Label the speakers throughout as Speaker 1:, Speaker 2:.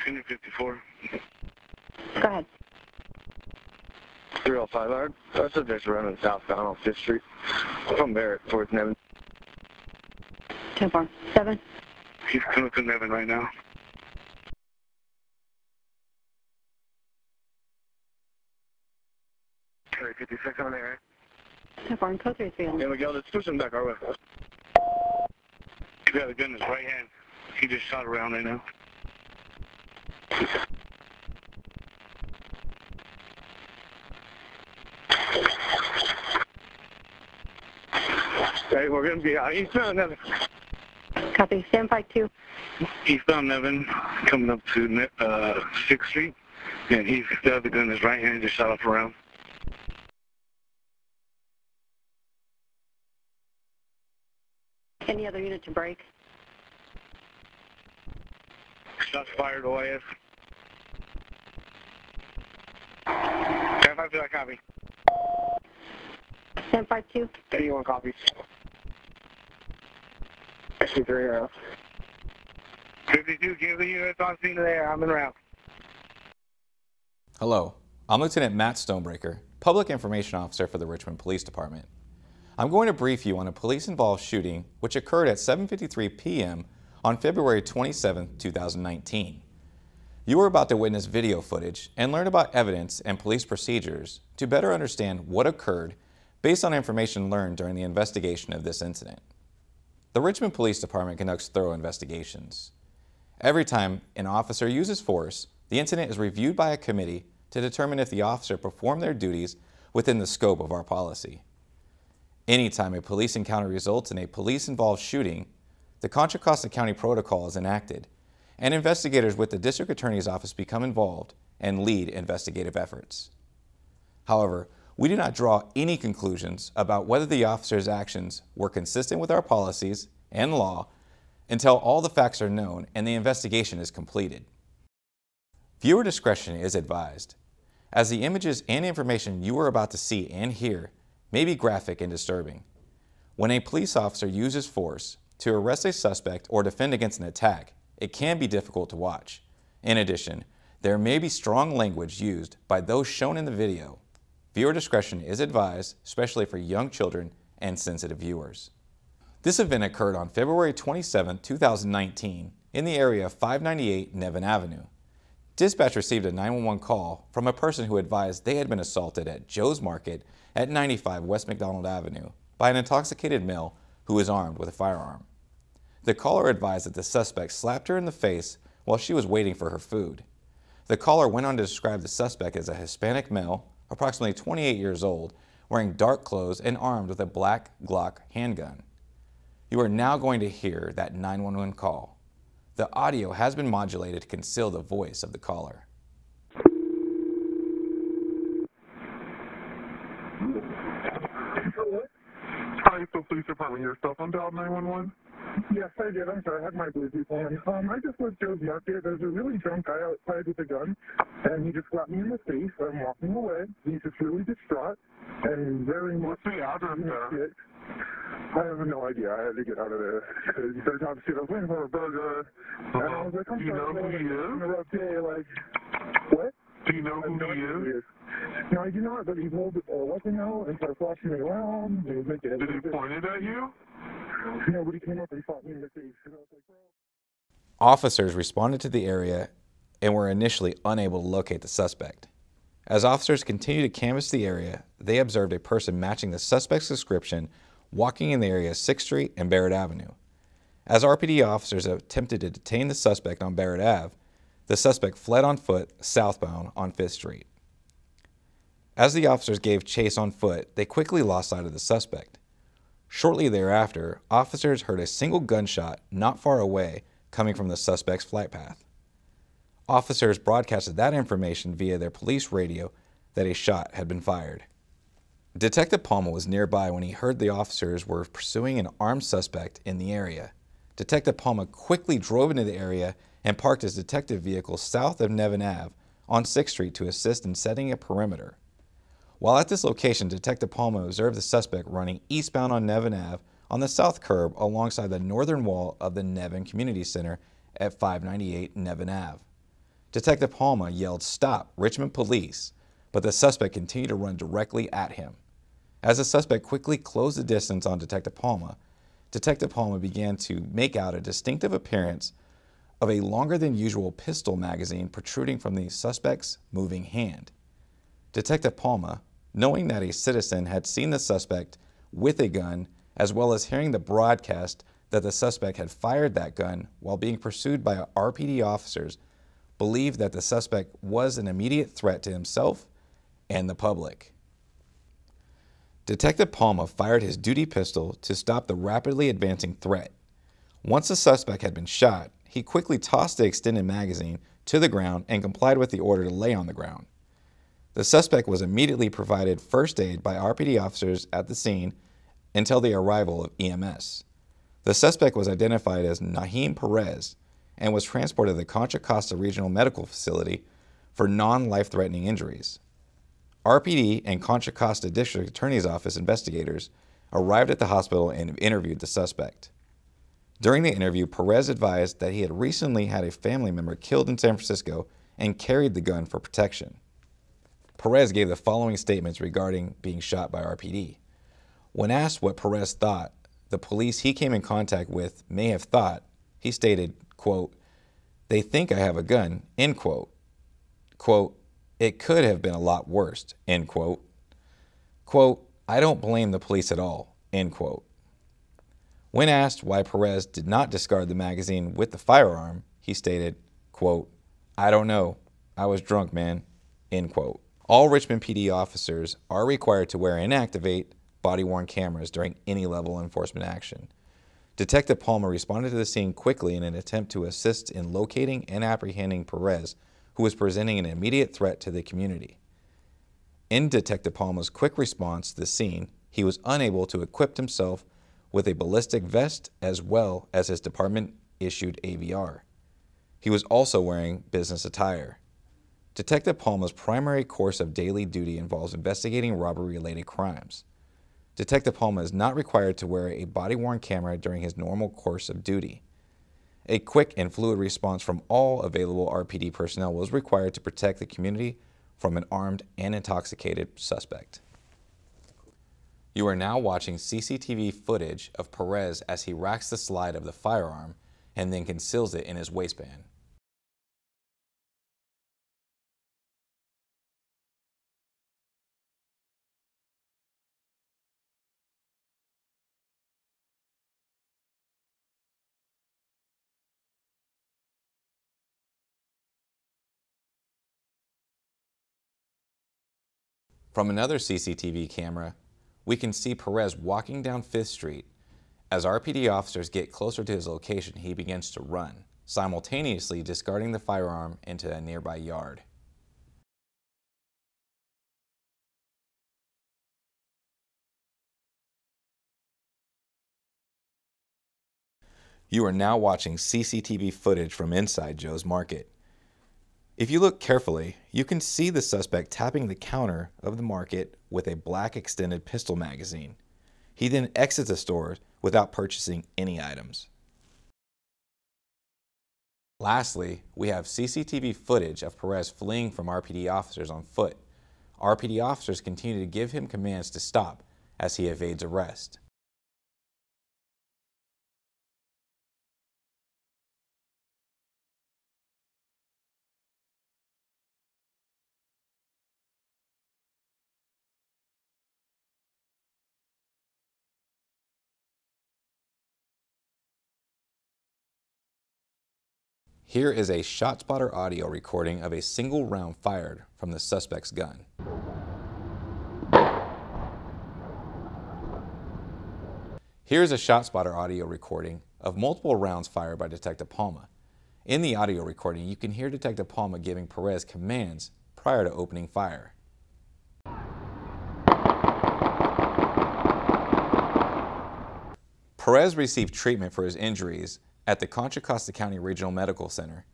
Speaker 1: 54.
Speaker 2: Go ahead.
Speaker 1: 305 yard. Our subject's running southbound on 5th Street from Barrett towards Nevin.
Speaker 2: 10-4.
Speaker 1: He's coming to Nevin right now. Okay, 56 on there.
Speaker 2: 10-4 and code 3-3.
Speaker 1: There we go. Let's push him back our way. He's got a gun in his right hand. He just shot around right now. Okay, we're going to be out eastbound Nevin.
Speaker 2: Copy. Stand by 2.
Speaker 1: Eastbound Nevin, coming up to 6th Street. And he's got the gun in his right hand, just shot off around.
Speaker 2: Any other unit to break?
Speaker 1: Shots fired, OIS. 10-5, I copy.
Speaker 2: Stand by 2.
Speaker 1: 81 copies. 63 rounds. 52, give the units on scene there. I'm in route.
Speaker 3: Hello, I'm Lieutenant Matt Stonebreaker, Public Information Officer for the Richmond Police Department. I'm going to brief you on a police-involved shooting which occurred at 7:53 p.m. on February 27, 2019. You are about to witness video footage and learn about evidence and police procedures to better understand what occurred based on information learned during the investigation of this incident. The Richmond Police Department conducts thorough investigations. Every time an officer uses force, the incident is reviewed by a committee to determine if the officer performed their duties within the scope of our policy. Anytime a police encounter results in a police-involved shooting, the Contra Costa County Protocol is enacted, and investigators with the District Attorney's Office become involved and lead investigative efforts. However, we do not draw any conclusions about whether the officer's actions were consistent with our policies and law until all the facts are known and the investigation is completed. Viewer discretion is advised, as the images and information you are about to see and hear may be graphic and disturbing. When a police officer uses force to arrest a suspect or defend against an attack, it can be difficult to watch. In addition, there may be strong language used by those shown in the video. Viewer discretion is advised, especially for young children and sensitive viewers. This event occurred on February 27, 2019 in the area of 598 Nevin Avenue. Dispatch received a 911 call from a person who advised they had been assaulted at Joe's Market at 95 West McDonald Avenue by an intoxicated male who was armed with a firearm. The caller advised that the suspect slapped her in the face while she was waiting for her food. The caller went on to describe the suspect as a Hispanic male, approximately 28 years old, wearing dark clothes and armed with a black Glock handgun. You are now going to hear that 911 call. The audio has been modulated to conceal the voice of the caller.
Speaker 4: Harrisville Police Department, your cell phone dialed 911?
Speaker 5: Yes, I did. I'm sorry. I had my Bluetooth on. I just left Joe's Market. There's a really drunk guy outside with a gun, and he just slapped me in the face. I'm walking away. He's just really distraught and very much...
Speaker 4: What's the address there?
Speaker 5: I have no idea. I had to get out of there. They're talking shit. I was waiting for a burger, and I was like, I'm
Speaker 4: Do you know who he is?
Speaker 5: On a rough day, like, what?
Speaker 4: Do you know who he is?
Speaker 5: No, I do not, but he pulled a weapon out and started flashing me around.
Speaker 4: Did he point it at you?
Speaker 5: Nobody came up and shot me in the face. And I was like, bro.
Speaker 3: Officers responded to the area and were initially unable to locate the suspect. As officers continued to canvass the area, they observed a person matching the suspect's description walking in the area of 6th Street and Barrett Avenue. As RPD officers attempted to detain the suspect on Barrett Ave, the suspect fled on foot southbound on 5th Street. As the officers gave chase on foot, they quickly lost sight of the suspect. Shortly thereafter, officers heard a single gunshot not far away coming from the suspect's flight path. Officers broadcasted that information via their police radio that a shot had been fired. Detective Palma was nearby when he heard the officers were pursuing an armed suspect in the area. Detective Palma quickly drove into the area and parked his detective vehicle south of Nevin Ave on 6th Street to assist in setting a perimeter. While at this location, Detective Palma observed the suspect running eastbound on Nevin Ave on the south curb alongside the northern wall of the Nevin Community Center at 598 Nevin Ave. Detective Palma yelled, "Stop, Richmond police," but the suspect continued to run directly at him. As the suspect quickly closed the distance on Detective Palma began to make out a distinctive appearance of a longer than usual pistol magazine protruding from the suspect's moving hand. Detective Palma, knowing that a citizen had seen the suspect with a gun, as well as hearing the broadcast that the suspect had fired that gun while being pursued by RPD officers, believed that the suspect was an immediate threat to himself and the public. Detective Palma fired his duty pistol to stop the rapidly advancing threat. Once the suspect had been shot, he quickly tossed the extended magazine to the ground and complied with the order to lay on the ground. The suspect was immediately provided first aid by RPD officers at the scene until the arrival of EMS. The suspect was identified as Nahum Perez and was transported to the Contra Costa Regional Medical Facility for non-life-threatening injuries. RPD and Contra Costa District Attorney's Office investigators arrived at the hospital and interviewed the suspect. During the interview, Perez advised that he had recently had a family member killed in San Francisco and carried the gun for protection. Perez gave the following statements regarding being shot by RPD. When asked what Perez thought the police he came in contact with may have thought, he stated, quote, "They think I have a gun," end quote. Quote, "It could have been a lot worse," end quote. Quote, "I don't blame the police at all," end quote. When asked why Perez did not discard the magazine with the firearm, he stated, quote, "I don't know. I was drunk, man," end quote. All Richmond PD officers are required to wear and activate body-worn cameras during any level of enforcement action. Detective Palma responded to the scene quickly in an attempt to assist in locating and apprehending Perez, who was presenting an immediate threat to the community. In Detective Palma's quick response to the scene, he was unable to equip himself with a ballistic vest as well as his department-issued AVR. He was also wearing business attire. Detective Palma's primary course of daily duty involves investigating robbery-related crimes. Detective Palma is not required to wear a body-worn camera during his normal course of duty. A quick and fluid response from all available RPD personnel was required to protect the community from an armed and intoxicated suspect. You are now watching CCTV footage of Perez as he racks the slide of the firearm and then conceals it in his waistband. From another CCTV camera, we can see Perez walking down 5th Street. As RPD officers get closer to his location, he begins to run, simultaneously discarding the firearm into a nearby yard. You are now watching CCTV footage from inside Joe's Market. If you look carefully, you can see the suspect tapping the counter of the market with a black extended pistol magazine. He then exits the store without purchasing any items. Lastly, we have CCTV footage of Perez fleeing from RPD officers on foot. RPD officers continue to give him commands to stop as he evades arrest. Here is a ShotSpotter audio recording of a single round fired from the suspect's gun. Here is a ShotSpotter audio recording of multiple rounds fired by Detective Palma. In the audio recording, you can hear Detective Palma giving Perez commands prior to opening fire. Perez received treatment for his injuries at the Contra Costa County Regional Medical Center.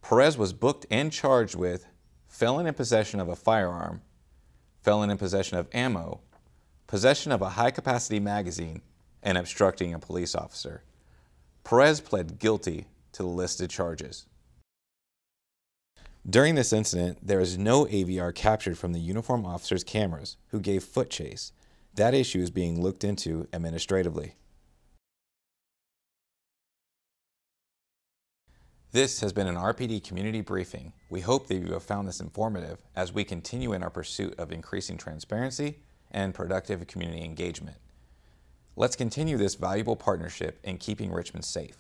Speaker 3: Perez was booked and charged with felon in possession of a firearm, felon in possession of ammo, possession of a high-capacity magazine, and obstructing a police officer. Perez pled guilty to the listed charges. During this incident, there is no AVR captured from the uniformed officer's cameras who gave foot chase. That issue is being looked into administratively. This has been an RPD community briefing. We hope that you have found this informative as we continue in our pursuit of increasing transparency and productive community engagement. Let's continue this valuable partnership in keeping Richmond safe.